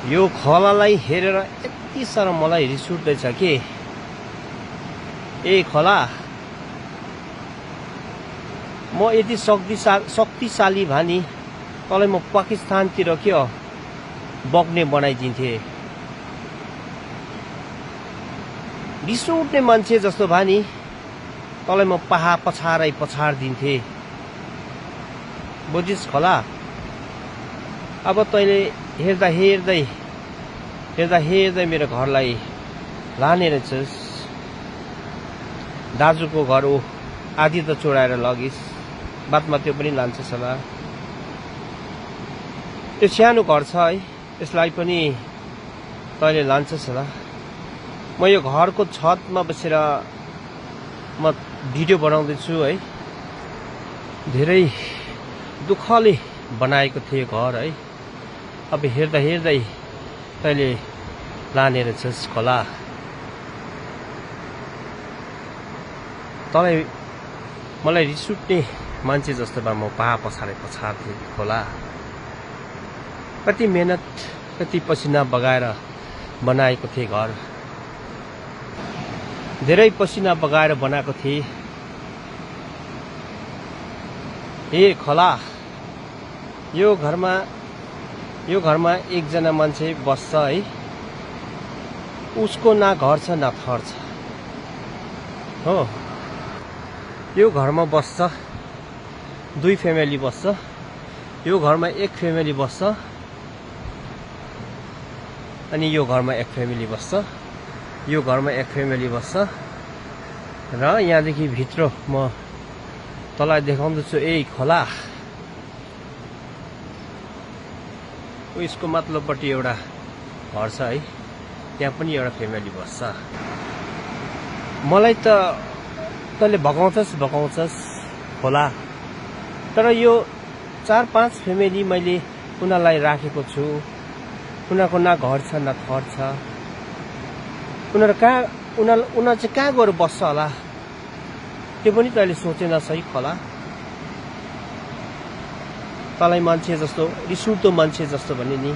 यो खोलालाई हेरेर यति साह्रो मलाई रिस उठ्दैछ कि ए खोला म यति शक्तिशाली भानी तँलाई म पाकिस्तानतिर के हो बग्ने बनाइदिन्थे। रिस उठ्ने मान्छे जस्तो भानी तँलाई म पछाडिदिन्थे। बुझिस् खोला, अब तैँले हेर्दा हेर्दै मेरो घरलाई लाने रहेछस्। दाजुको घर हो, आधी त चोराएर लगिस्, बादमा त्यो पनि लान्छस् होला। त्यो सानो घर छ है, यसलाई पनि तैँले लान्छस् होला। म यो घरको छतमा बसेर म भिडियो बनाउँदैछु है। धेरै दुःखले बनाएको थिएँ घर है। अब हेर्दा तैँले लाने रहेछस् खोला। तँलाई मलाई रिस उठ्ने मान्छे जस्तो भए म पछाड्थे खोला। कति मेहनत कति पसिना बगाएर बनाएको थिएँ घर, धेरै पसिना बगाएर बनाएको थिएँ। ए खोला, यो घरमा एकजना मान्छे बस्छ है। उसको ना घर छ ना थर छ हो। यो घरमा बस्छ, 2 फ्यामिली बस्छ। यो घरमा 1 फ्यामिली बस्छ, अनि यो घरमा 1 फ्यामिली बस्छ। यो घरमा 1 फ्यामिली बस्छ र यहाँदेखि भित्र म तँलाई देखाउँदैछु। ए खोला, यसको माथिल्लोपट्टि एउटा घर छ है, त्यहाँ पनि एउटा फ्यामिली बस्छ। मलाई त तैँले भगाउँछस् खोला, तर यो 4-5 फ्यामिली मैले उनीहरूलाई राखेको छु। उनीहरूको ना घर छ ना थर छ। उनीहरू चाहिँ कहाँ गएर बस्छ होला, त्यो पनि तैँले सोचेनस् है खोला। तँलाई मान्छे जस्तो रिस उठ्दो मान्छे जस्तो भने नि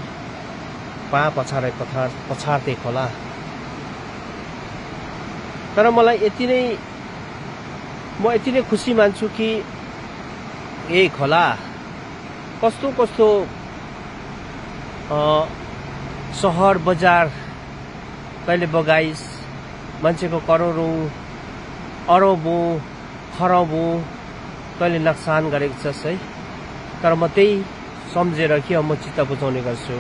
पछाड्थे खोला। तर मलाई म यति नै खुसी मान्छु कि ए खोला, कस्तो सहर बजार तैँले बगाइस्। मान्छेको करोडौं अरबौं खरबौं तैँले नोक्सान गरेको छस् है। तर म त्यही सम्झेर कि म चित्त बुझाउने गर्छु।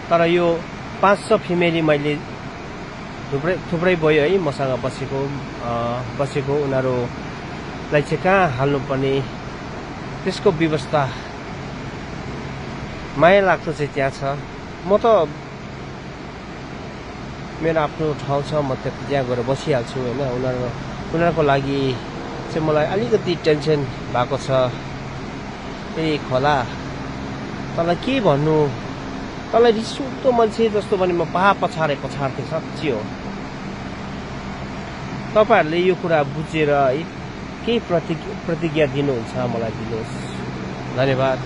तर यो 500 फ्यामिली मैले थुप्रै भयो है मसँग बसेको। उनीहरूलाई चाहिँ कहाँ हाल्नुपर्ने त्यसको व्यवस्था माया लाग्दो चाहिँ त्यहाँ छ। म त मेरो आफ्नो ठाउँ छ, म त्यहाँ गएर बसिहाल्छु होइन। उनीहरूको लागि चाहिँ मलाई अलिकति टेन्सन भएको छ। ए खोला, तँलाई के भन्नु, तँलाई रिस उठ्दो मान्छे जस्तो भने म पछाड्थे साँच्ची हो। तपाईँहरूले यो कुरा बुझेर है केही प्रतिज्ञा दिनुहुन्छ मलाई दिनुहोस्। धन्यवाद।